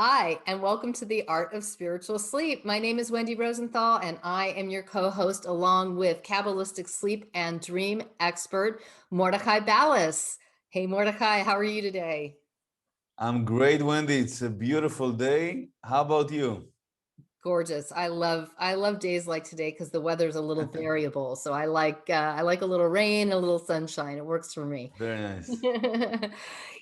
Hi, and welcome to the Art of Spiritual Sleep. My name is Wendy Rosenthal, and I am your co-host along with Kabbalistic sleep and dream expert, Mordechay Balas. Hey, Mordechay, how are you today? I'm great, Wendy. It's a beautiful day. How about you? Gorgeous. I love days like today because the weather's a little variable. So I like a little rain, a little sunshine. It works for me. Very nice.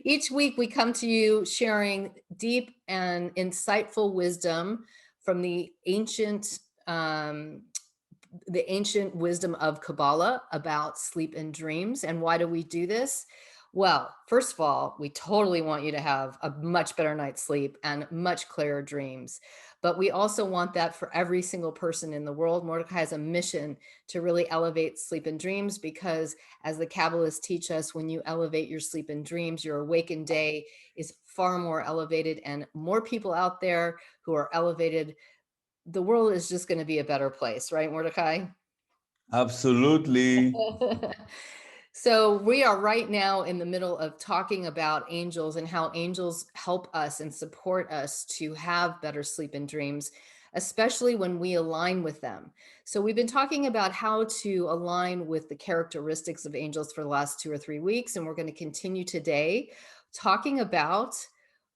Each week we come to you sharing deep and insightful wisdom from um, the ancient wisdom of Kabbalah about sleep and dreams. And why do we do this? Well, first of all, we totally want you to have a much better night's sleep and much clearer dreams. But we also want that for every single person in the world. Mordecai has a mission to really elevate sleep and dreams because, as the Kabbalists teach us, when you elevate your sleep and dreams, your awakened day is far more elevated, and more people out there who are elevated, the world is just going to be a better place, right, Mordecai? Absolutely. So we are right now in the middle of talking about angels and how angels help us and support us to have better sleep and dreams, especially when we align with them. So we've been talking about how to align with the characteristics of angels for the last 2 or 3 weeks, and we're going to continue today talking about,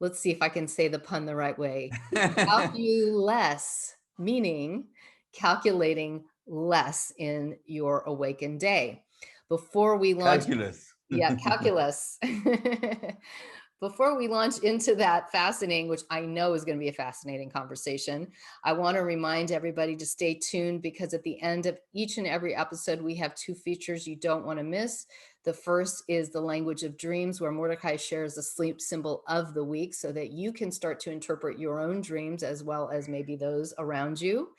let's see if I can say the pun the right way, calculus, meaning calculating less in your awakened day. Before we launch, Calculus. yeah, calculus. Before we launch into that fascinating, which I know is going to be a fascinating conversation, I want to remind everybody to stay tuned because at the end of each and every episode, we have two features you don't want to miss. The first is the language of dreams, where Mordecai shares the sleep symbol of the week so that you can start to interpret your own dreams as well as maybe those around you.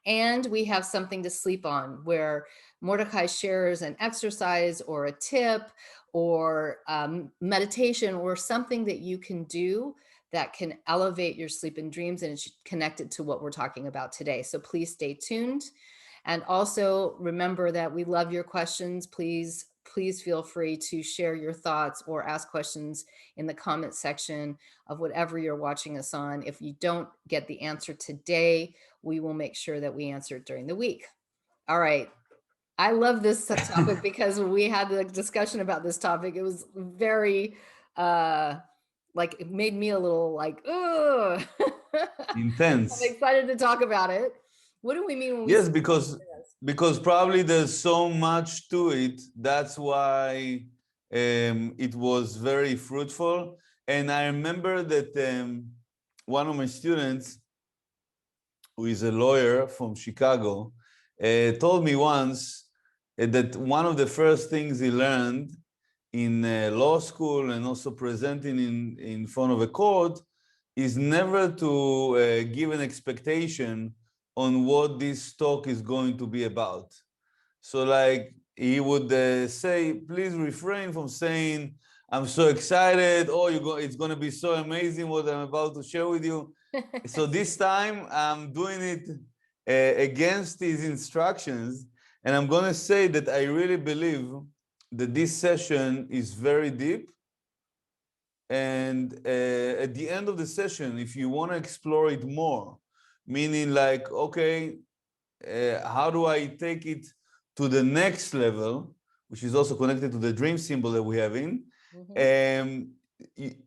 And we have something to sleep on, where Mordecai shares an exercise or a tip or meditation or something that you can do that can elevate your sleep and dreams, and it's connected to what we're talking about today. So please stay tuned. And also remember that we love your questions. Please feel free to share your thoughts or ask questions in the comment section of whatever you're watching us on. If you don't get the answer today, we will make sure that we answer it during the week. All right. I love this topic because when we had the discussion about this topic, it was very like it made me a little like, oh, I'm Intense. excited to talk about it. What do we mean when we say Yes, because probably there's so much to it. That's why it was very fruitful. And I remember that one of my students, who is a lawyer from Chicago, told me once that one of the first things he learned in law school and also presenting in front of a court is never to give an expectation on what this talk is going to be about. So like he would say, please refrain from saying, I'm so excited, oh, it's going to be so amazing what I'm about to share with you. So this time I'm doing it against his instructions. And I'm going to say that I really believe that this session is very deep. And at the end of the session, if you want to explore it more, meaning like, okay, how do I take it to the next level, which is also connected to the dream symbol that we have in,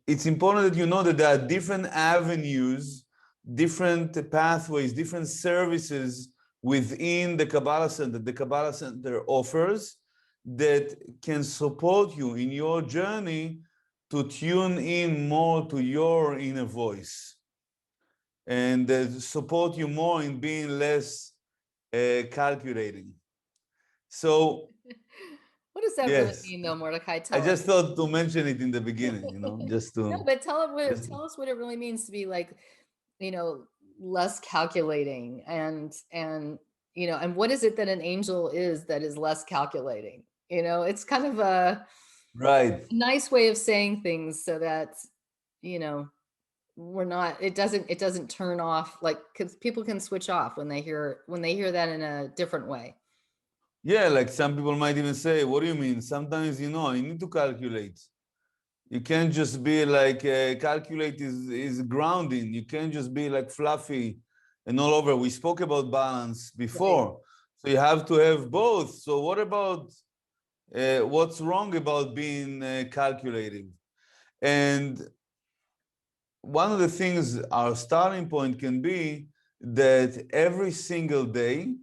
it's important that you know that there are different avenues, different pathways, different services within the Kabbalah Center, the Kabbalah Center offers that can support you in your journey to tune in more to your inner voice and support you more in being less calculating. So, what does that really yes, mean, though, Mordecai? I Tell us. just thought to mention it in the beginning, just No, to, but just, tell us what it really means to be like, you know, less calculating and and what is it that an angel is that is less calculating? It's kind of a right. nice way of saying things so that, you know, we're not it doesn't turn off, like, because people can switch off when they hear that in a different way. Yeah, like some people might even say, what do you mean? Sometimes, I need to calculate. You can't just be like calculate is grounding. You can't just be like fluffy and all over. We spoke about balance Right. before. So you have to have both. So what about what's wrong about being calculating? And one of the things, our starting point can be that every single day,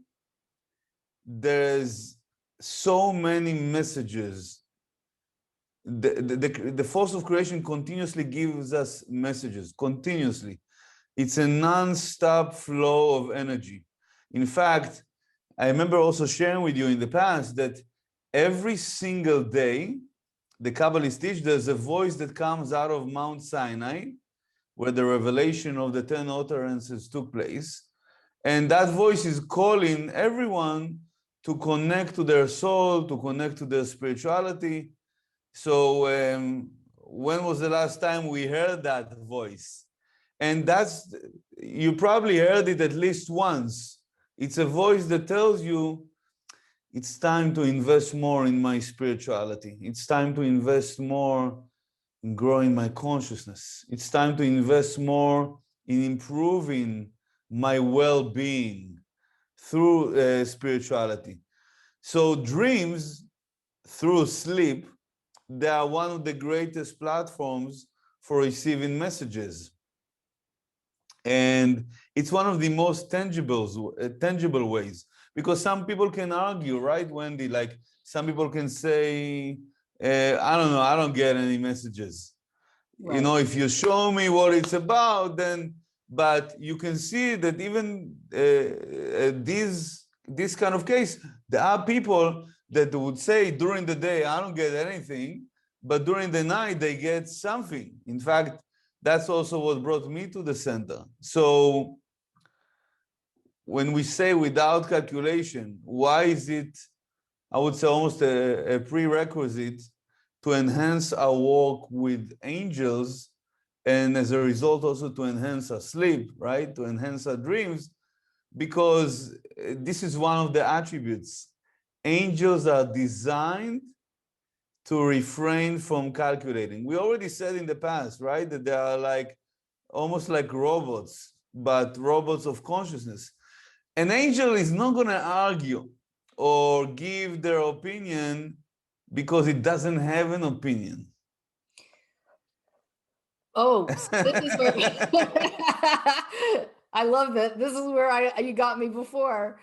there's so many messages. The force of creation continuously gives us messages, continuously. It's a non-stop flow of energy. In fact, I remember also sharing with you in the past that every single day, the Kabbalists teach there's a voice that comes out of Mount Sinai, where the revelation of the 10 utterances took place. And that voice is calling everyone to connect to their soul, to connect to their spirituality. So when was the last time we heard that voice? And that's, you probably heard it at least once. It's a voice that tells you, it's time to invest more in my spirituality. It's time to invest more in growing my consciousness. It's time to invest more in improving my well-being through spirituality. So dreams through sleep, they are one of the greatest platforms for receiving messages. And it's one of the most tangible ways, because some people can argue, right, Wendy? Like some people can say, I don't know, I don't get any messages. Right. You know, if you show me what it's about, then, but you can see that even this kind of case, there are people that would say during the day, I don't get anything, but during the night, they get something. In fact, that's also what brought me to the center. So when we say without calculation, why is it, I would say almost a prerequisite to enhance our work with angels, and as a result also to enhance our sleep, right? To enhance our dreams, because this is one of the attributes. Angels are designed to refrain from calculating. We already said in the past, right, that they are like almost like robots, but robots of consciousness. An angel is not going to argue or give their opinion because it doesn't have an opinion. Oh, this is where I love that. This is where you got me before.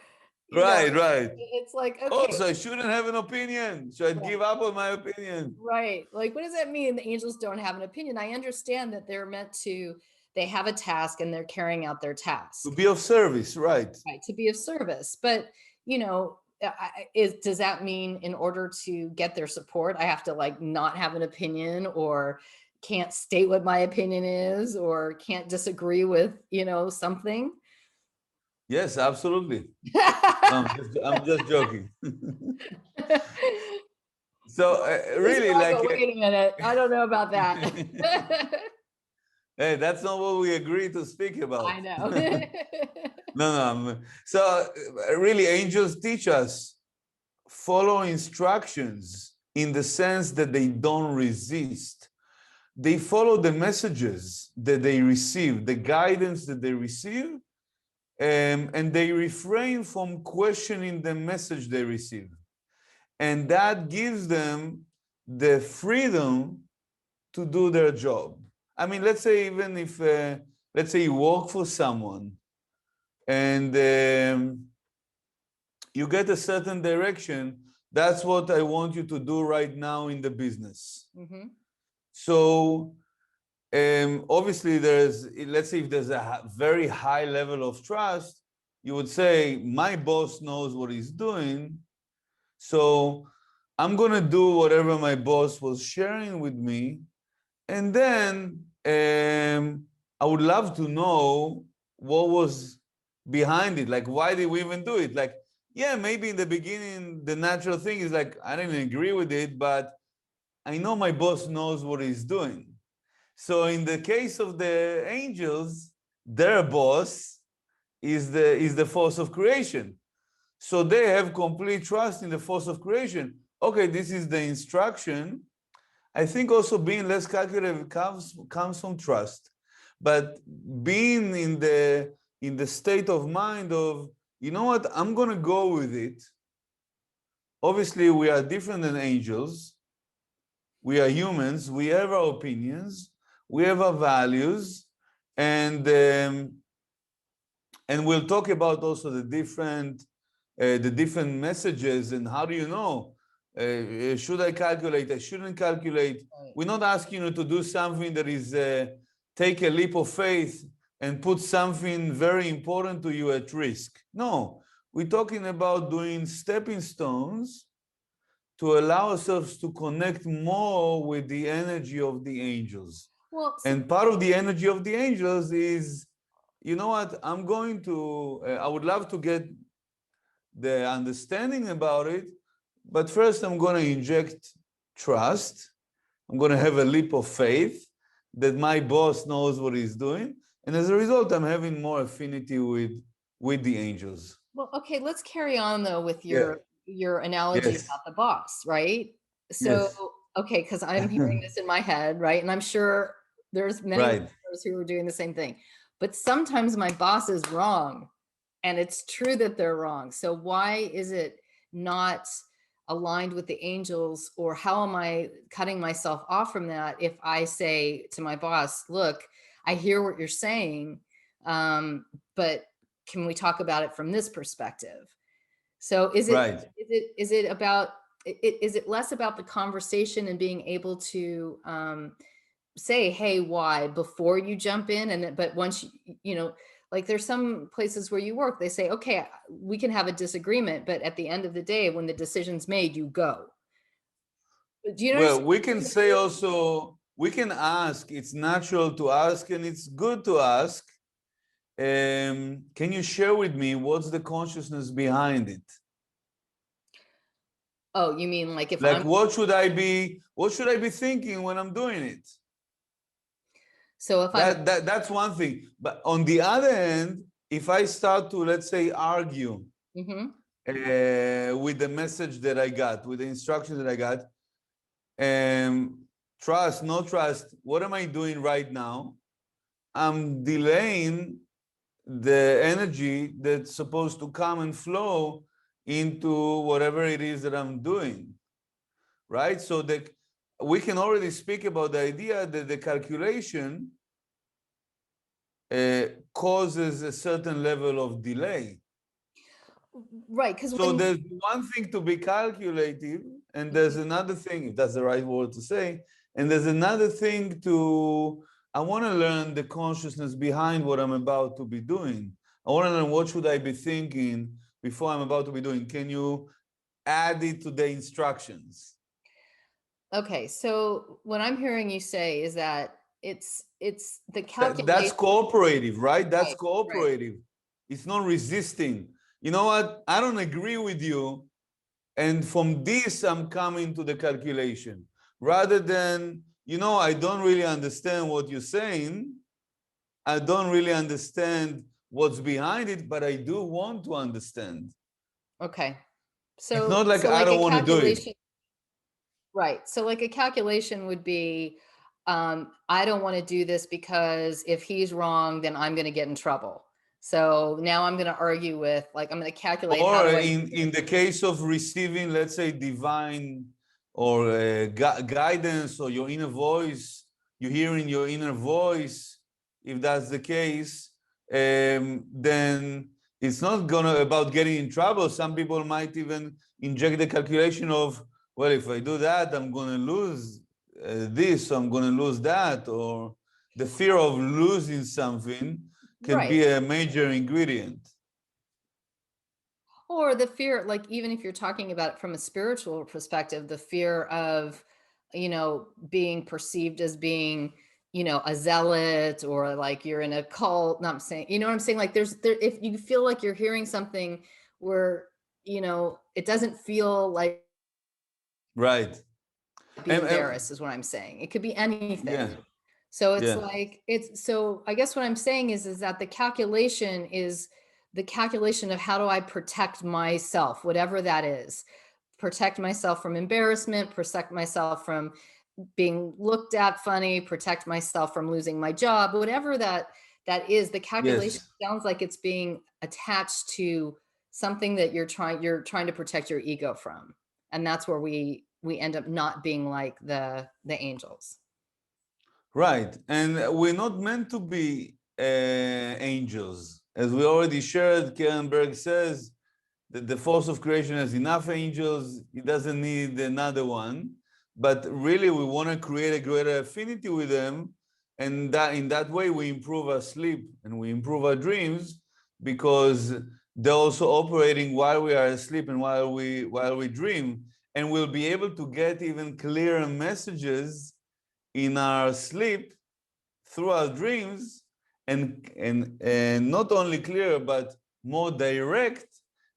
You know, Right. it's like, Oh, okay, so I shouldn't have an opinion. Should I right, give up on my opinion? right. Like, what does that mean? The angels don't have an opinion. I understand that they're meant to, they have a task and they're carrying out their To task, be of service, right? right, to be of service. But, you know, does that mean in order to get their support, I have to like not have an opinion, or can't state what my opinion is, or can't disagree with, you know, something? Yes, absolutely. No, I'm just joking. So This really, guy, like, but wait a minute, I don't know about that. hey, that's not what we agreed to speak I about. know. No. So really, angels teach us follow instructions in the sense that they don't resist. They follow the messages that they receive, the guidance that they receive, and they refrain from questioning the message they receive. And that gives them the freedom to do their job. I mean, let's say even if, let's say you work for someone and you get a certain direction, that's what I want you to do right now in the business. Mm-hmm. So obviously there's, let's say if there's a very high level of trust, you would say, my boss knows what he's doing, so I'm gonna do whatever my boss was sharing with me. And then I would love to know what was behind it. Like, why did we even do it? Like, yeah, maybe in the beginning, the natural thing is like, I didn't agree with it, but I know my boss knows what he's doing. So in the case of the angels, their boss is the force of creation. So they have complete trust in the force of creation. Okay, this is the instruction. I think also being less calculative comes from trust, but being in the state of mind of, you know what, I'm gonna go with it. Obviously, we are different than angels. We are humans. We have our opinions. We have our values, and we'll talk about also the different messages and how do you know, should I calculate? I shouldn't calculate. Right. We're not asking you to do something that is take a leap of faith and put something very important to you at risk. No, we're talking about doing stepping stones to allow ourselves to connect more with the energy of the angels. Well, And part of the energy of the angels is, you know what, I would love to get the understanding about it, but first I'm going to inject trust. I'm going to have a leap of faith that my boss knows what he's doing. And as a result, I'm having more affinity with the angels. well, okay, let's carry on though with Yeah. your analogy Yes. about the boss, right? So, Yes. okay, because I'm hearing this in my head, right? And I'm sure there's many Right. listeners who are doing the same thing. But sometimes my boss is wrong, and it's true that they're wrong. So why is it not aligned with the angels, or how am I cutting myself off from that if I say to my boss, look, I hear what you're saying, but can we talk about it from this perspective? So Right. is it about is it less about the conversation and being able to say, hey, why, before you jump in? And but once you know, like there's some places where you work, they say, okay, we can have a disagreement, but at the end of the day, when the decision's made, you go. Do you Well, understand? we can say also, we can ask, it's natural to ask and it's good to ask. Can you share with me what's the consciousness behind it? Oh, you mean like if Like, I'm, what should I be thinking when I'm doing it? so if I'm, That's one thing. But on the other hand, if I start to, let's say, argue mhm. with the message that I got, with the instruction that I got, trust, no trust, what am I doing right now? I'm delaying the energy that's supposed to come and flow into whatever it is that I'm doing, right? So that we can already speak about the idea that the calculation causes a certain level of delay. Right, because So when, there's one thing to be calculative, and there's another thing, if that's the right word to say, and there's another thing to, I want to learn the consciousness behind what I'm about to be doing. I want to learn what should I be thinking before I'm about to be doing. Can you add it to the instructions? okay, so what I'm hearing you say is that it's the That's calculation. cooperative, right? That's Right, right. cooperative. It's not resisting. You know what? I don't agree with you. And from this, I'm coming to the calculation. Rather than, you know, I don't really understand what you're saying. I don't really understand what's behind it, but I do want to understand. Okay. It's not like So I like a don't want to do it. calculation, right. So like a calculation would be, I don't want to do this because if he's wrong, then I'm going to get in trouble. So now I'm going to argue with, like, I'm going to calculate how Or do I, in the case of receiving, let's say, divine or guidance or your inner voice, you're hearing your inner voice, if that's the case, then it's not gonna about getting in trouble. Some people might even inject the calculation of, well, if I do that, I'm gonna lose this, I'm gonna lose that, or the fear of losing something can right. be a major ingredient. Or the fear, like even if you're talking about it from a spiritual perspective, the fear of, being perceived as being, a zealot, or like you're in a cult. Not saying, you know what I'm saying? Like if you feel like you're hearing something where, it doesn't feel like Right. be And embarrassed is what I'm saying. It could be anything. yeah, So it's yeah, like so I guess what I'm saying is that the calculation is the calculation of how do I protect myself, whatever that is. Protect myself from embarrassment, protect myself from being looked at funny, protect myself from losing my job, whatever that is, the calculation Yes. sounds like it's being attached to something that you're trying to protect your ego from. And that's where we end up not being like the angels. Right. And we're not meant to be angels. As we already shared, Karen Berg says that the force of creation has enough angels, it doesn't need another one. But really, we want to create a greater affinity with them. And that in that way, we improve our sleep and we improve our dreams, because they're also operating while we are asleep and while we dream. And we'll be able to get even clearer messages in our sleep through our dreams, and not only clear but more direct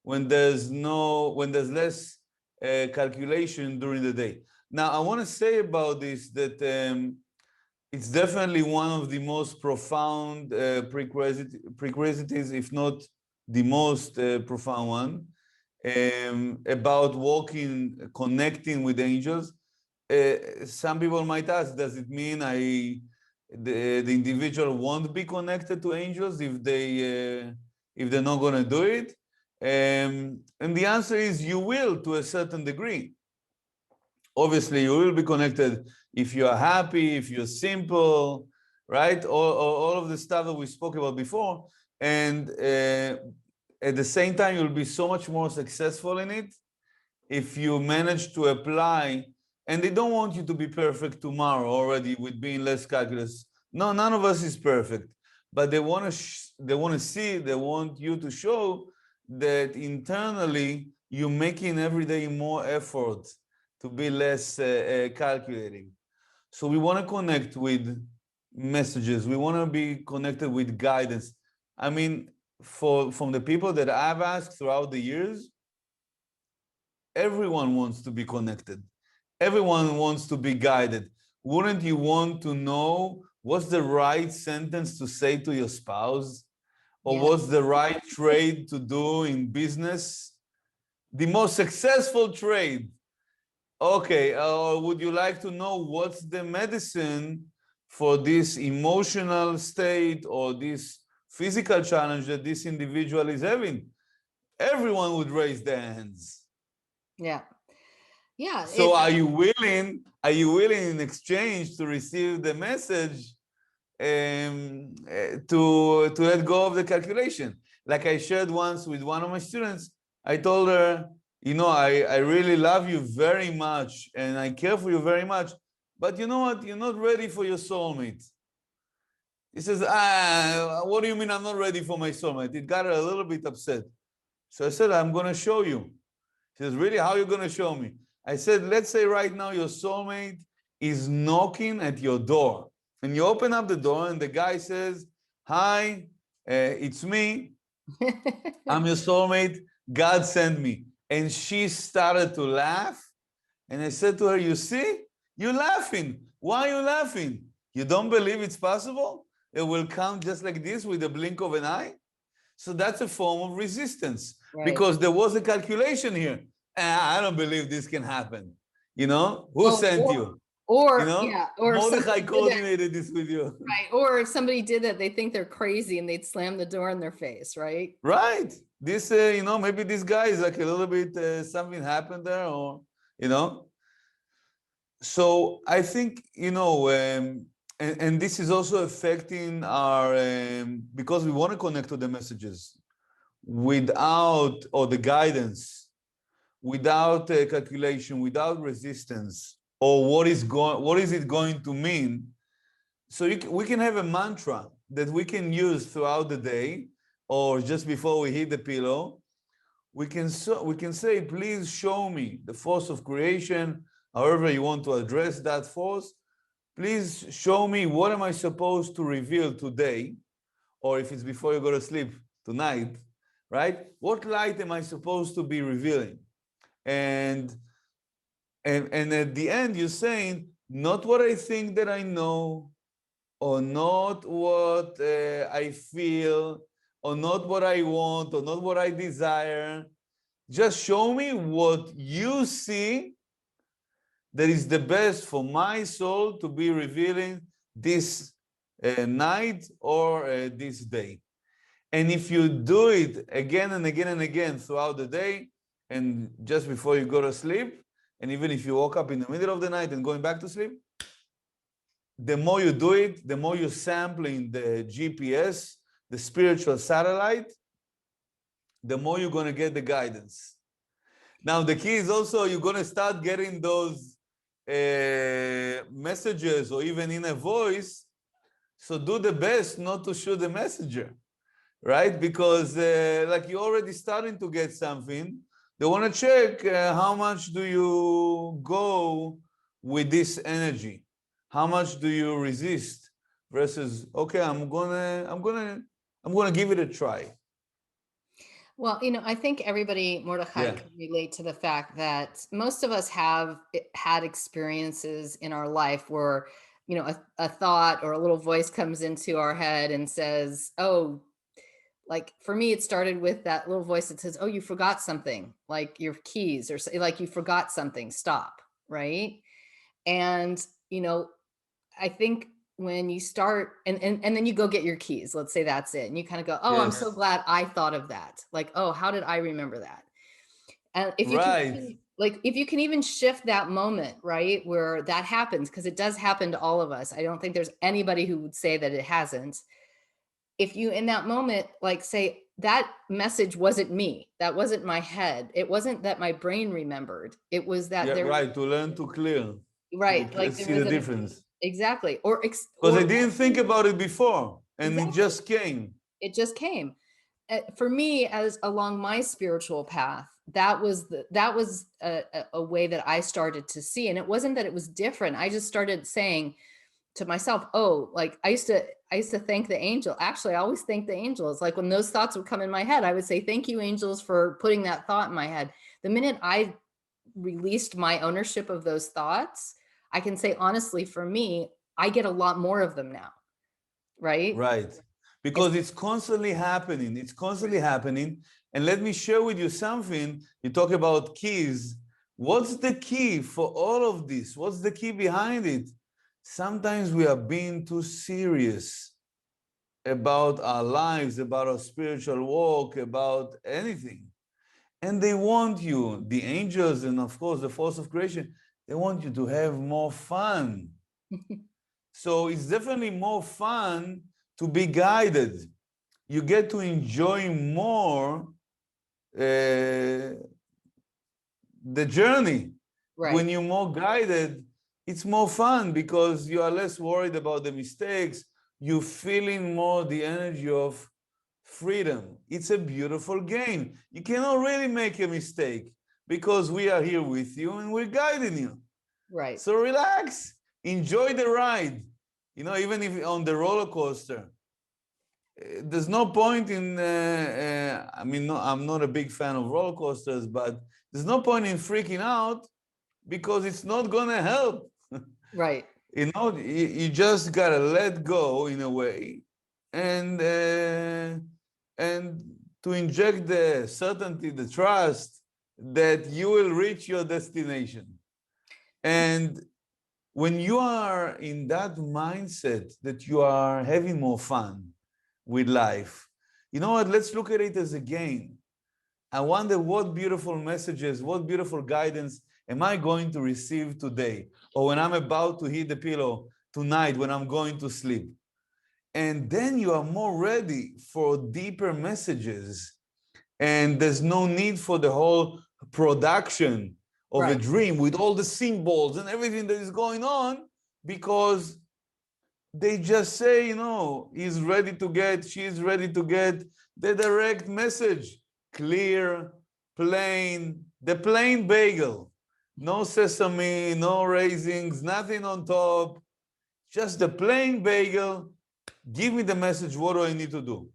when there's less calculation during the day. Now I want to say about this that it's definitely one of the most profound prerequisites, if not the most profound one, about walking, connecting with angels. Some people might ask, does it mean the individual won't be connected to angels if they're not going to do it? And the answer is you will, to a certain degree. Obviously, you will be connected if you are happy, if you're simple, right? All of the stuff that we spoke about before. And at the same time, you'll be so much more successful in it if you manage to apply. And they don't want you to be perfect tomorrow already with being less calculus. No, none of us is perfect, but they want you to show that internally you're making every day more effort to be less calculating. So we want to connect with messages. We want to be connected with guidance. I mean, from the people that I've asked throughout the years, everyone wants to be connected. Everyone wants to be guided. Wouldn't you want to know what's the right sentence to say to your spouse? Or Yeah. what's the right trade to do in business? The most successful trade. Okay, would you like to know what's the medicine for this emotional state or this physical challenge that this individual is having? Everyone would raise their hands. Yeah. Yeah. So are you willing in exchange to receive the message, to let go of the calculation? Like I shared once with one of my students, I told her, I really love you very much and I care for you very much, but you know what? You're not ready for your soulmate. He says, what do you mean I'm not ready for my soulmate? It got her a little bit upset. So I said, I'm going to show you. She says, really? How are you going to show me? I said, let's say right now your soulmate is knocking at your door. And you open up the door and the guy says, hi, it's me. I'm your soulmate. God sent me. And she started to laugh. And I said to her, you see, you're laughing. Why are you laughing? You don't believe it's possible? It will come just like this with a blink of an eye? So that's a form of resistance, Right. because there was a calculation here. I don't believe this can happen. Who Oh, sent you? yeah, or if Mordechay somebody did it, coordinated this with you. right? Or if somebody did that, they think they're crazy and they'd slam the door in their face, right? Right. This, maybe this guy is like a little bit, something happened there, or, So I think, and this is also affecting our, because we want to connect to the messages or the guidance, without calculation, without resistance, or what is it going to mean? So we can have a mantra that we can use throughout the day, or just before we hit the pillow. We can say, please show me the force of creation, however you want to address that force. Please show me, what am I supposed to reveal today? Or if it's before you go to sleep tonight, right? What light am I supposed to be revealing? And at the end, you're saying, not what I think that I know, or not what I feel, or not what I want, or not what I desire. Just show me what you see that is the best for my soul to be revealing this night or this day. And if you do it again and again and again throughout the day, and just before you go to sleep, and even if you woke up in the middle of the night and going back to sleep, the more you do it, the more you're sampling the GPS, the spiritual satellite, the more you're going to get the guidance. Now, the key is also you're going to start getting those messages or even in a voice. So do the best not to shoot the messenger, right? Because like you're already starting to get something. They want to check how much do you go with this energy? How much do you resist versus, okay, I'm gonna give it a try. Well, I think everybody, Mordecai, Yeah. can relate to the fact that most of us have had experiences in our life where, a thought or a little voice comes into our head and says, oh, like for me, it started with that little voice that says, oh, you forgot something, like your keys, or like you forgot something, stop, right? And, I think when you start and then you go get your keys, let's say that's it. And you kind of go, oh, I'm so Yes. glad I thought of that. Like, oh, how did I remember that? And if you can Right. if you can even shift that moment, right, where that happens, because it does happen to all of us. I don't think there's anybody who would say that it hasn't. If you in that moment, like say, that message wasn't me, that wasn't my head, it wasn't that my brain remembered, it was that Yeah, there was right. To learn to clear, right, like there see was the an difference. exactly, Because I or didn't think about it before, and it exactly, just came. it just came. For me, as along my spiritual path, that was a way that I started to see, and it wasn't that it was different. I just started saying to myself, oh, like I used to thank the angel. Actually, I always thank the angels. Like when those thoughts would come in my head, I would say, thank you, angels, for putting that thought in my head. The minute I released my ownership of those thoughts, I can say honestly, for me, I get a lot more of them now, right? Right. It's Because it's constantly happening. It's constantly happening. And let me share with you something. You talk about keys. What's the key for all of this? What's the key behind it? Sometimes we are being too serious about our lives, about our spiritual walk, about anything. And they want you, the angels, and of course, the force of creation, they want you to have more fun. So it's definitely more fun to be guided. You get to enjoy more the journey. right, When you're more guided, it's more fun because you are less worried about the mistakes. You're feeling more the energy of freedom. It's a beautiful game. You cannot really make a mistake because we are here with you and we're guiding you. right, So relax, enjoy the ride. Even if on the roller coaster, there's no point in, I mean, no, I'm not a big fan of roller coasters, but there's no point in freaking out because it's not gonna help. right, You just gotta let go in a way, and to inject the certainty, the trust that you will reach your destination. And when you are in that mindset that you are having more fun with life, you know what? Let's look at it as a game. I wonder what beautiful messages, what beautiful guidance am I going to receive today, or when I'm about to hit the pillow tonight when I'm going to sleep. And then you are more ready for deeper messages. And there's no need for the whole production of a right, dream with all the symbols and everything that is going on, because they just say, he's ready to get, she's ready to get the direct message. Clear, plain, the plain bagel. No sesame, no raisins, nothing on top. Just the plain bagel. Give me the message. What do I need to do?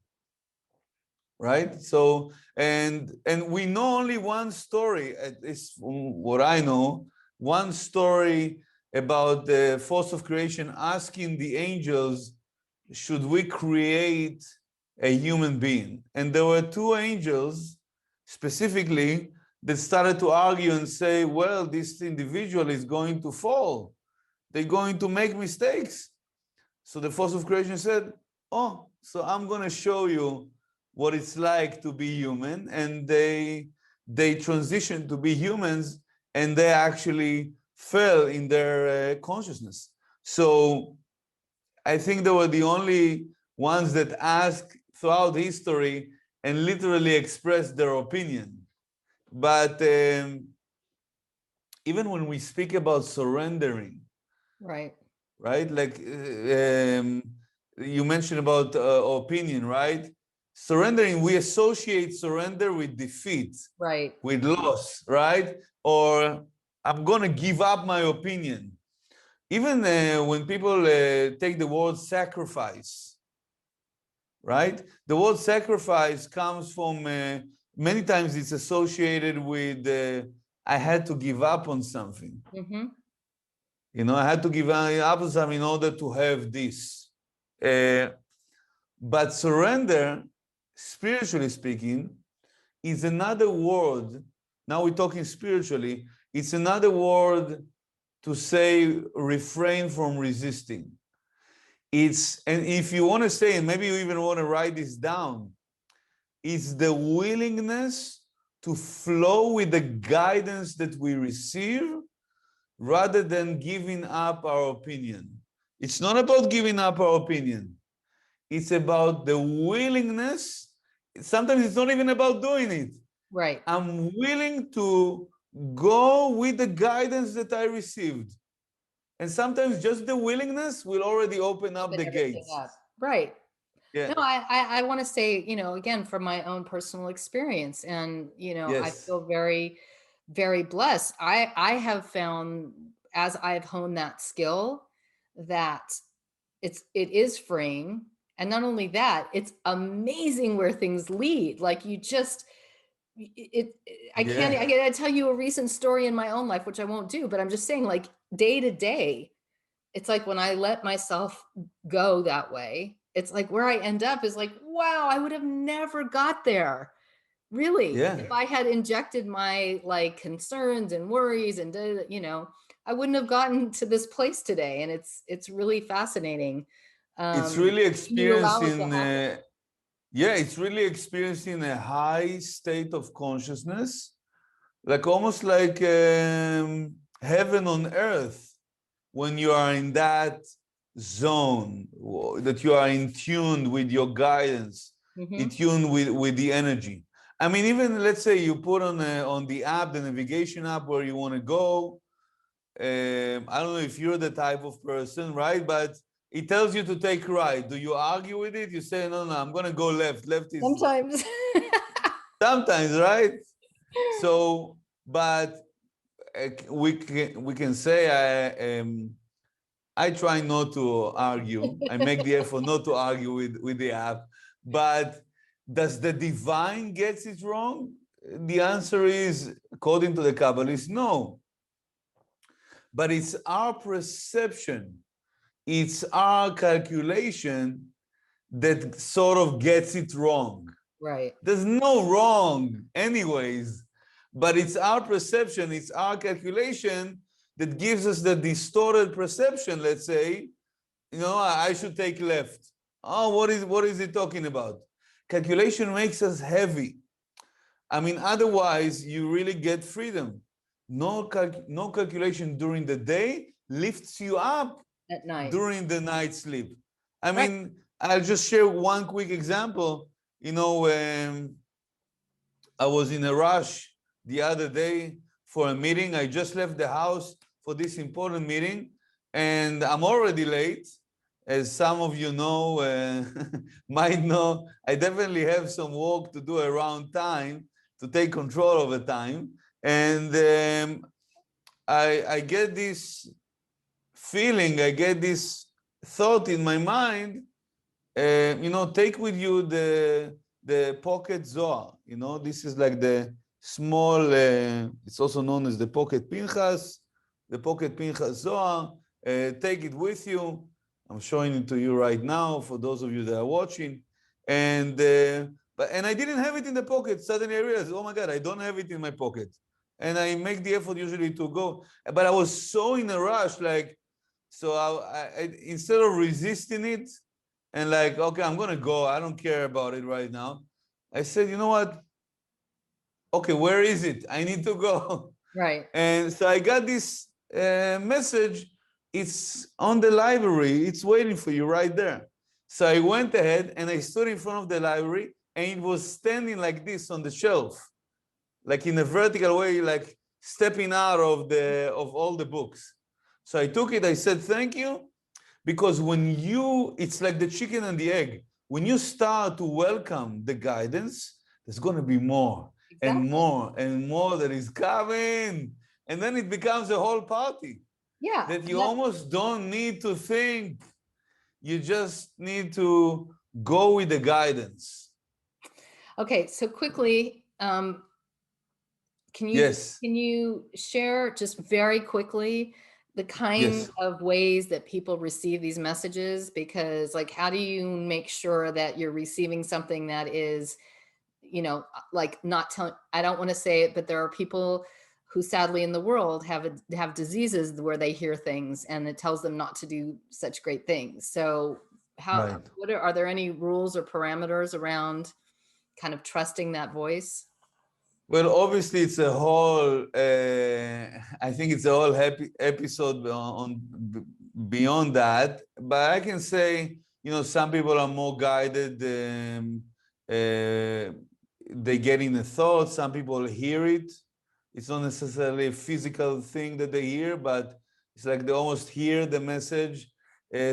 Right? So, and we know only one story, at least what I know, one story about the force of creation asking the angels, should we create a human being? And there were two angels specifically that started to argue and say, well, this individual is going to fall. They're going to make mistakes. So the force of creation said, oh, so I'm going to show you what it's like to be human. And they transitioned to be humans, and they actually fell in their consciousness. So I think they were the only ones that asked throughout history and literally expressed their opinion. But even when we speak about surrendering, Right. right? Like you mentioned about opinion, right? Surrendering, we associate surrender with defeat, Right. with loss, right? Or I'm going to give up my opinion. Even when people take the word sacrifice, right? The word sacrifice comes from, many times it's associated with, I had to give up on something. Mm-hmm. You know, I had to give up on something in order to have this. But surrender, spiritually speaking, is another word. Now we're talking spiritually. It's another word to say refrain from resisting. And if you want to say, and maybe you even want to write this down, it's the willingness to flow with the guidance that we receive rather than giving up our opinion. It's not about giving up our opinion. It's about the willingness. Sometimes it's not even about doing it. Right. I'm willing to go with the guidance that I received. And sometimes just the willingness will already open up Open the everything gates. up. Right. Yeah. No, I want to say, again, from my own personal experience, and, I Yes. feel very, very blessed. I have found, as I've honed that skill, that it is freeing. And not only that, it's amazing where things lead. Like you just, I can't, Yeah. I gotta tell you a recent story in my own life, which I won't do, but I'm just saying, like, day to day, it's like when I let myself go that way, it's like where I end up is like, wow, I would have never got there. Really, Yeah. if I had injected my like concerns and worries and I wouldn't have gotten to this place today. And it's really fascinating. It's really You allow it to experiencing, happen. yeah, it's really experiencing a high state of consciousness, like almost like heaven on earth when you are in that zone, that you are in tune with your guidance, in Hmm. tune with the energy. I mean, even let's say you put on the app, the navigation app, where you want to go. I don't know if you're the type of person, right? But it tells you to take right. Do you argue with it? You say, no, no, I'm going to go left. Left is Sometimes. sometimes, right? So, but we can say I try not to argue. I make the effort not to argue with the app. But does the divine gets it wrong? The answer is, according to the Kabbalists, no. But it's our perception, it's our calculation that sort of gets it wrong. Right. There's no wrong, anyways, but it's our perception, it's our calculation that gives us the distorted perception. Let's say, I should take left. Oh, what is he talking about? Calculation makes us heavy. I mean, otherwise, you really get freedom. No calculation during the day lifts you up At night. during the night sleep. I Right. mean, I'll just share one quick example. I was in a rush the other day for a meeting. I just left the house for this important meeting, and I'm already late. As some of you know, might know, I definitely have some work to do around time to take control of the time. And I get this feeling, I get this thought in my mind, take with you the pocket Zohar. This is like the small, it's also known as the pocket Pinchas, the pocket Pinchas Zohar. Take it with you. I'm showing it to you right now for those of you that are watching. And and I didn't have it in the pocket. Suddenly I realized, oh my God, I don't have it in my pocket. And I make the effort usually to go. But I was so in a rush, like, so instead of resisting it and like, okay, I'm gonna go, I don't care about it right now. I said, you know what? Okay, where is it? I need to go. Right. And so I got this message. It's on the library. It's waiting for you right there. So I went ahead and I stood in front of the library, and it was standing like this on the shelf, like in a vertical way, like stepping out of all the books. So I took it. I said, thank you. Because it's like the chicken and the egg. When you start to welcome the guidance, there's going to be more and Exactly. more and more that is coming. And then it becomes a whole party Yeah. that you almost don't need to think. You just need to go with the guidance. Okay, so quickly, Yes. can you share just very quickly the kind Yes. of ways that people receive these messages? Because like, how do you make sure that you're receiving something that is, like not telling, I don't want to say it, but there are people who sadly in the world have diseases where they hear things and it tells them not to do such great things. So Right. are there any rules or parameters around kind of trusting that voice? Well, obviously, it's a whole. I think it's a whole happy episode beyond that. But I can say, some people are more guided. They get in a thought. Some people hear it. It's not necessarily a physical thing that they hear, but it's like they almost hear the message.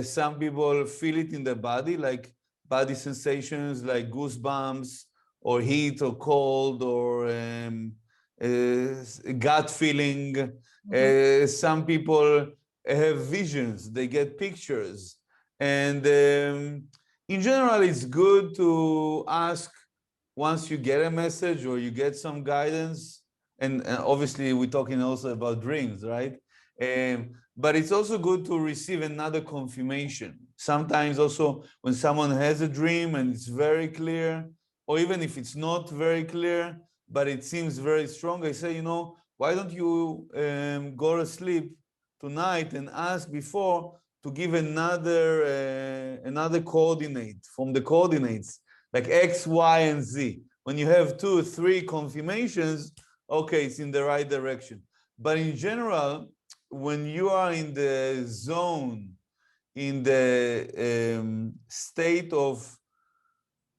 Some people feel it in their body, like body sensations, like goosebumps, or heat or cold or gut feeling. Some people have visions, they get pictures. And in general, it's good to ask once you get a message or you get some guidance. And obviously, we're talking also about dreams, right? But it's also good to receive another confirmation. Sometimes also when someone has a dream and it's very clear, or even if it's not very clear, but it seems very strong, I say, why don't you go to sleep tonight and ask before to give another coordinate from the coordinates, like X, Y, and Z. When you have 2 or 3 confirmations, okay, it's in the right direction. But in general, when you are in the zone, in the state of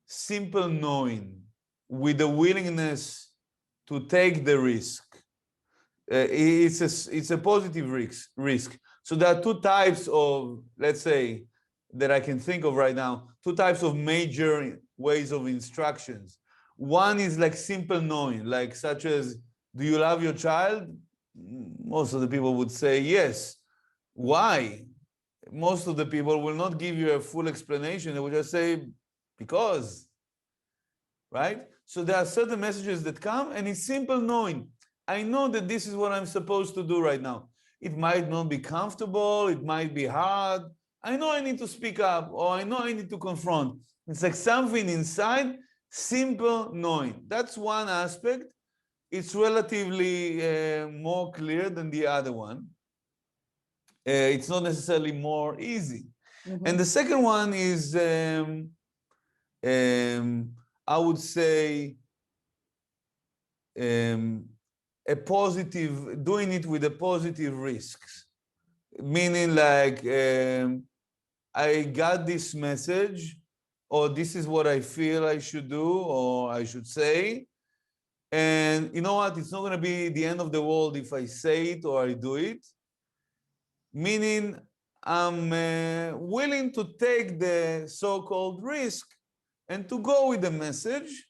simple knowing with the willingness to take the risk, it's a positive risk. So there are 2 types of, let's say, that I can think of right now, 2 types of major ways of instructions. One is like simple knowing, like such as, do you love your child? Most of the people would say yes. Why? Most of the people will not give you a full explanation. They will just say, because, right? So there are certain messages that come, and it's simple knowing. I know that this is what I'm supposed to do right now. It might not be comfortable. It might be hard. I know I need to speak up, or I know I need to confront. It's like something inside, simple knowing. That's one aspect. It's relatively more clear than the other one. It's not necessarily more easy. And the second one is, I would say, a positive, doing it with a positive risks. Meaning like, I got this message, or this is what I feel I should do, or I should say. And you know what? It's not going to be the end of the world if I say it or I do it. Meaning I'm willing to take the so-called risk and to go with the message.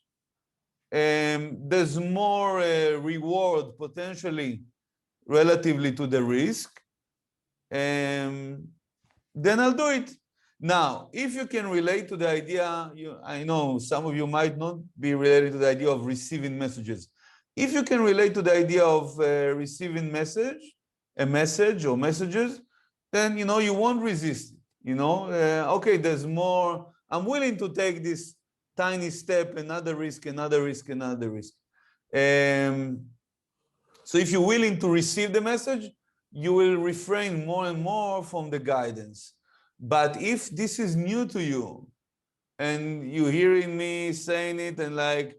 There's more reward potentially relatively to the risk. Then I'll do it. Now, if you can relate to the idea, I know some of you might not be related to the idea of receiving messages. If you can relate to the idea of receiving a message or messages, then you won't resist. Okay, there's more. I'm willing to take this tiny step, another risk, another risk, another risk. So if you're willing to receive the message, you will refrain more and more from the guidance. But if this is new to you and you're hearing me saying it and like,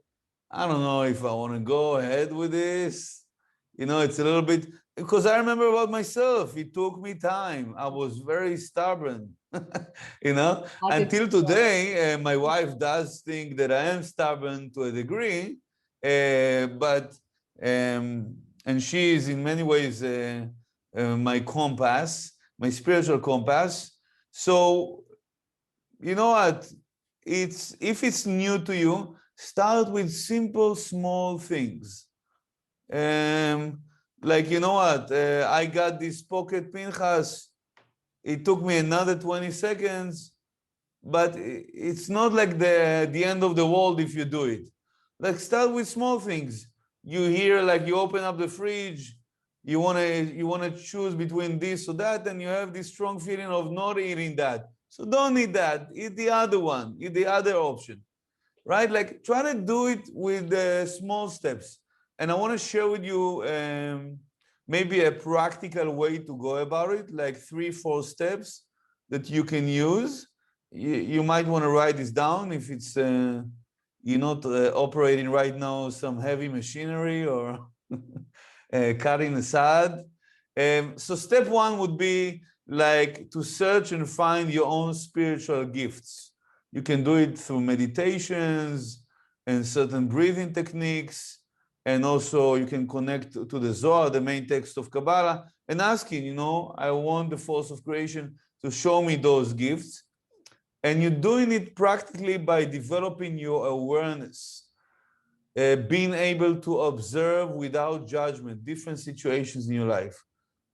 I don't know if I want to go ahead with this, you know, it's a little bit, because I remember about myself, it took me time. I was very stubborn, you know, until today, my wife does think that I am stubborn to a degree, and she is in many ways my compass, my spiritual compass. So, you know what, if it's new to you, start with simple, small things. Like, you know what, I got this pocket Pinchas. It took me another 20 seconds, but it's not like the end of the world if you do it. Like, start with small things. You hear, like, you open up the fridge, you wanna choose between this or that, and you have this strong feeling of not eating that. So don't eat that. Eat the other one. Eat the other option, right? Like, try to do it with small steps. And I want to share with you maybe a practical way to go about it, like 3-4 steps that you can use. You might want to write this down if it's you're not operating right now some heavy machinery or cutting a salad. So step 1 would be like to search and find your own spiritual gifts. You can do it through meditations and certain breathing techniques. And also you can connect to the Zohar, the main text of Kabbalah, and asking, you know, I want the force of creation to show me those gifts. And you're doing it practically by developing your awareness, being able to observe without judgment different situations in your life,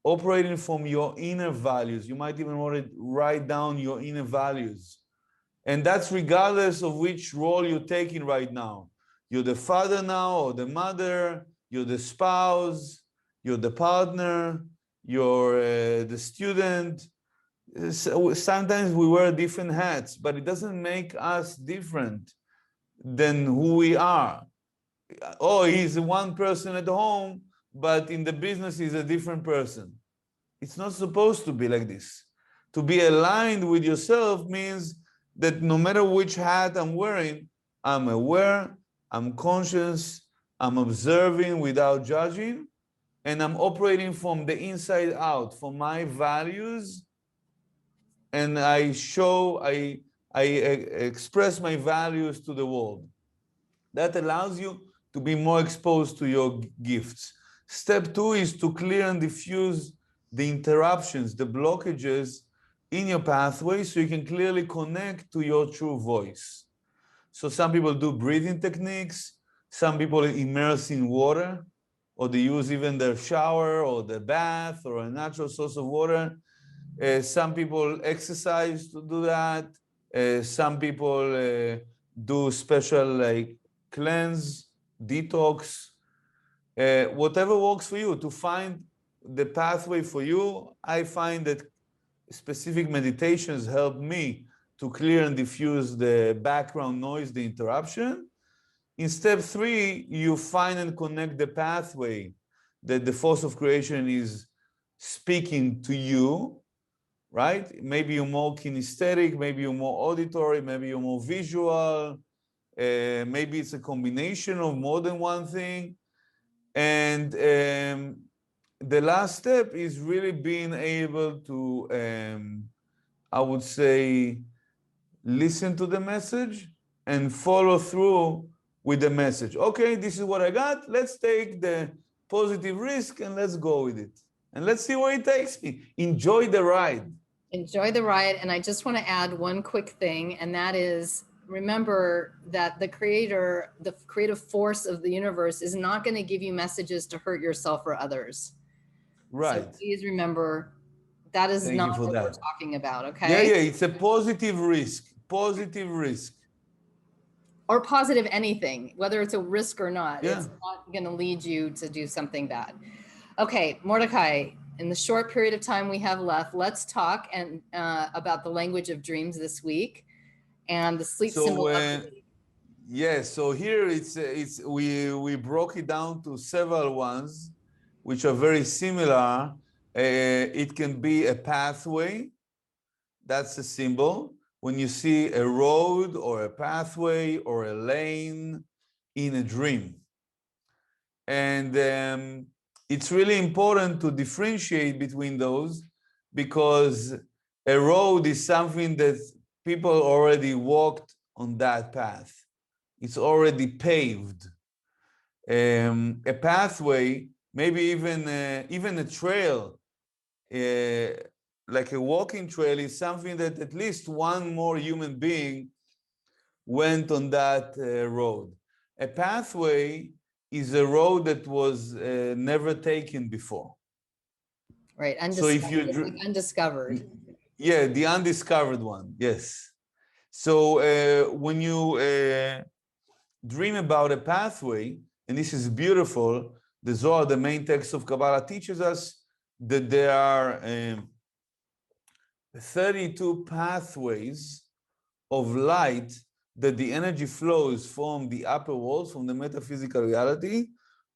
operating from your inner values. You might even want to write down your inner values. And that's regardless of which role you're taking right now. You're the father now, or the mother, you're the spouse, you're the partner, you're the student. So sometimes we wear different hats, but it doesn't make us different than who we are. Oh, he's one person at home, but in the business he's a different person. It's not supposed to be like this. To be aligned with yourself means that no matter which hat I'm wearing, I'm aware, I'm conscious, I'm observing without judging, and I'm operating from the inside out, from my values, and I express my values to the world. That allows you to be more exposed to your gifts. Step 2 is to clear and diffuse the interruptions, the blockages in your pathway so you can clearly connect to your true voice. So some people do breathing techniques, some people immerse in water, or they use even their shower or the bath or a natural source of water. Some people exercise to do that. Some people do special like cleanse, detox, whatever works for you to find the pathway for you. I find that specific meditations help me to clear and diffuse the background noise, the interruption. In step 3, you find and connect the pathway that the force of creation is speaking to you, right? Maybe you're more kinesthetic, maybe you're more auditory, maybe you're more visual, maybe it's a combination of more than one thing. And the last step is really being able to, I would say, listen to the message and follow through with the message. Okay, this is what I got. Let's take the positive risk and let's go with it. And let's see where it takes me. Enjoy the ride. Enjoy the ride. And I just want to add one quick thing, and that is, remember that the creative force of the universe is not going to give you messages to hurt yourself or others. Right. So please remember that is Thank not you for what that. we're talking about, okay? Yeah, it's a positive risk. Positive risk. Or positive anything, whether it's a risk or not. Yeah. It's not going to lead you to do something bad. Okay, Mordechay, in the short period of time we have left, let's talk about the language of dreams this week and the sleep symbol of the week. Yes, so here we broke it down to several ones which are very similar. It can be a pathway, that's a symbol. When you see a road or a pathway or a lane in a dream. And it's really important to differentiate between those, because a road is something that people already walked on that path. It's already paved. A pathway, maybe even a trail, like a walking trail, is something that at least one more human being went on that road. A pathway is a road that was never taken before. Right. So if you, Undiscovered. Like undiscovered. yeah, the undiscovered one, yes. So when you dream about a pathway, and this is beautiful, the Zohar, the main text of Kabbalah, teaches us that there are 32 pathways of light that the energy flows from the upper worlds, from the metaphysical reality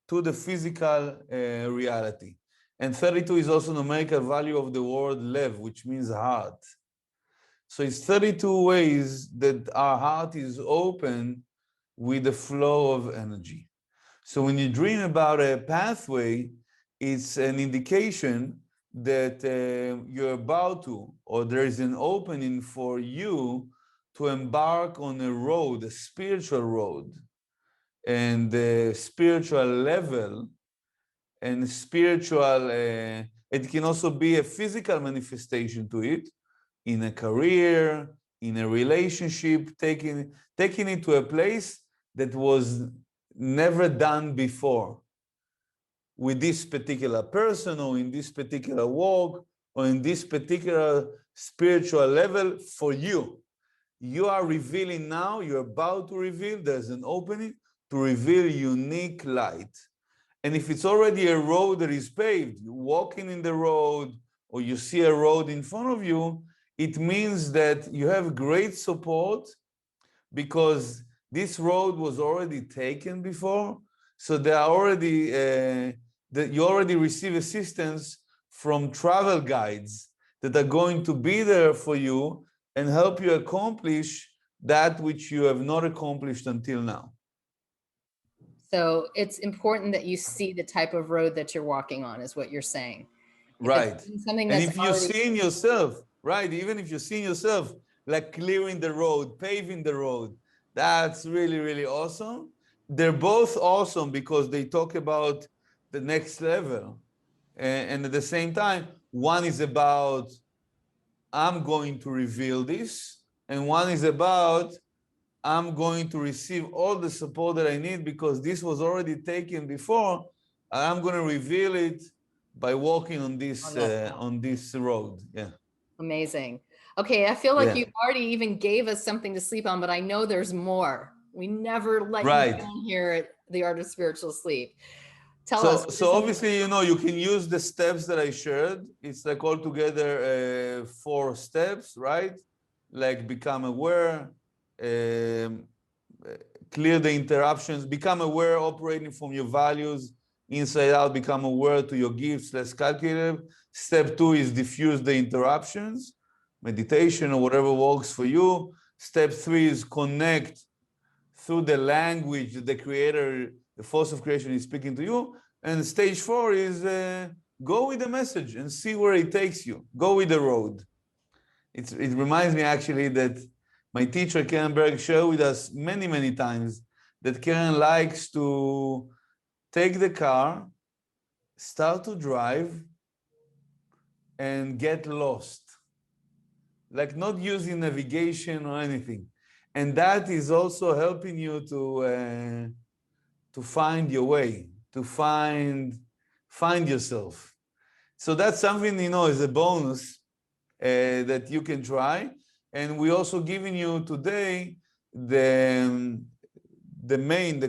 to the physical reality. And 32 is also numerical value of the word lev, which means heart. So it's 32 ways that our heart is open with the flow of energy. So when you dream about a pathway, it's an indication that you're about to, or there is an opening for you to embark on a road, a spiritual road, and the spiritual level and spiritual, it can also be a physical manifestation to it, in a career, in a relationship, taking it to a place that was never done before with this particular person, or in this particular walk, or in this particular spiritual level for you. You are revealing now, you're about to reveal, there's an opening to reveal unique light. And if it's already a road that is paved, you're walking in the road, or you see a road in front of you, it means that you have great support, because this road was already taken before. So they are already, that you already receive assistance from travel guides that are going to be there for you and help you accomplish that which you have not accomplished until now. So it's important that you see the type of road that you're walking on, is what you're saying. If Right. it's something And that's if you already see in yourself, right, even if you see in yourself like clearing the road, paving the road, that's really, really awesome. They're both awesome because they talk about the next level. And at the same time, one is about, I'm going to reveal this, and one is about, I'm going to receive all the support that I need because this was already taken before, and I'm going to reveal it by walking on on that. this road. Yeah. Amazing. Okay, I feel like Yeah. you already even gave us something to sleep on, but I know there's more. We never let you Right. down here at the Art of Spiritual Sleep. Tell us. So obviously, you can use the steps that I shared. It's like altogether 4 steps, right? Like become aware, um, clear the interruptions, become aware, operating from your values inside out, become aware to your gifts, less calculative. Step 2 is diffuse the interruptions, meditation or whatever works for you. Step 3 is connect through the language that the creator, the force of creation is speaking to you. And stage 4 is go with the message and see where it takes you. Go with the road. It reminds me actually that my teacher, Karen Berg, shared with us many, many times that Karen likes to take the car, start to drive, and get lost. Like not using navigation or anything. And that is also helping you to find your way, to find yourself. So that's something, is a bonus that you can try. And we also giving you today the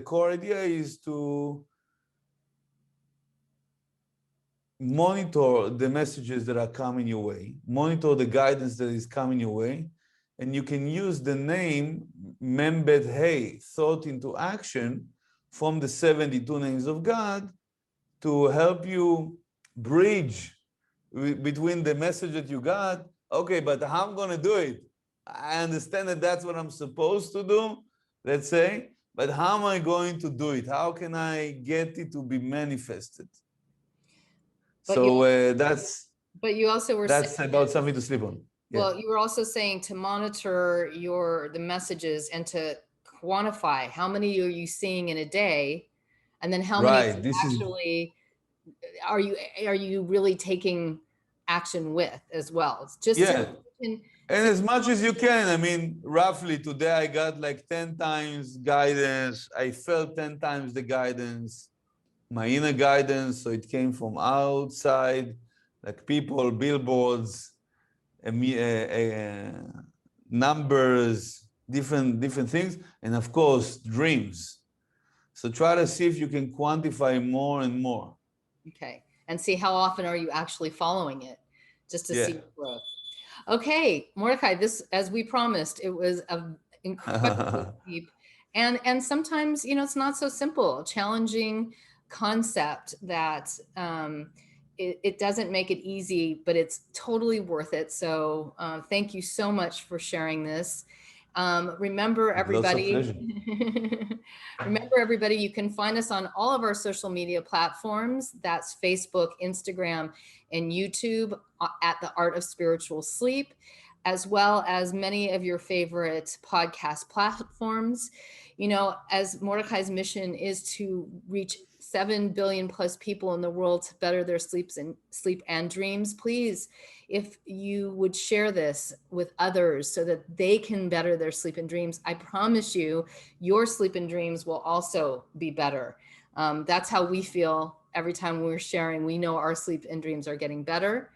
core idea is to monitor the messages that are coming your way, monitor the guidance that is coming your way, and you can use the name Membed Hey, thought into action, from the 72 names of God to help you bridge between the message that you got. Okay, but how I'm going to do it? I understand that that's what I'm supposed to do, let's say, but how am I going to do it? How can I get it to be manifested? But you, That's but you also were saying, about something to sleep on. Yeah. well, you were also saying to monitor the messages and to quantify how many are you seeing in a day, and then how many Right. This is, actually are you really taking action with as well. It's just yeah. so you And as much as you can. I mean, roughly today I got like 10 times guidance. I felt 10 times the guidance, my inner guidance. So it came from outside, like people, billboards, numbers, different things, and of course, dreams. So try to see if you can quantify more and more. okay, and see how often are you actually following it, just to Yeah. see growth. Okay, Mordecai, this, as we promised, it was a incredibly deep and sometimes, it's not so simple, challenging concept that it doesn't make it easy, but it's totally worth it. So thank you so much for sharing this. Remember, Lots of everybody, pleasure. remember, everybody, you can find us on all of our social media platforms. That's Facebook, Instagram, and YouTube at The Art of Spiritual Sleep, as well as many of your favorite podcast platforms. As Mordecai's mission is to reach 7 billion plus people in the world to better their sleep and dreams, please, if you would share this with others so that they can better their sleep and dreams, I promise you, your sleep and dreams will also be better. That's how we feel every time we're sharing. We know our sleep and dreams are getting better.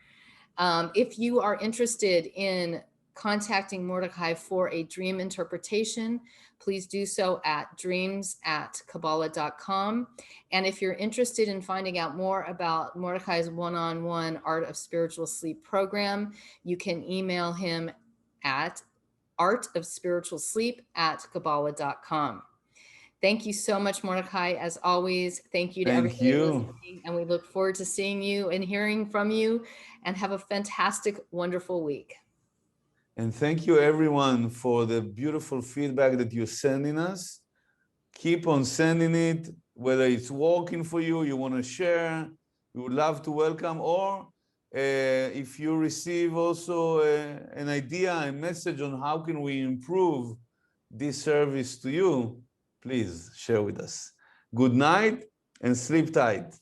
If you are interested in contacting Mordecai for a dream interpretation, please do so at dreams@Kabbalah.com. And if you're interested in finding out more about Mordecai's one-on-one Art of Spiritual Sleep program, you can email him at artofspiritualsleep@Kabbalah.com. Thank you so much, Mordecai. As always, thank you to Thank everybody you. listening, and we look forward to seeing you and hearing from you, and have a fantastic, wonderful week. And thank you everyone for the beautiful feedback that you're sending us. Keep on sending it, whether it's working for you, you want to share, we would love to welcome, or if you receive also an idea, a message on how can we improve this service to you, please share with us. Good night and sleep tight.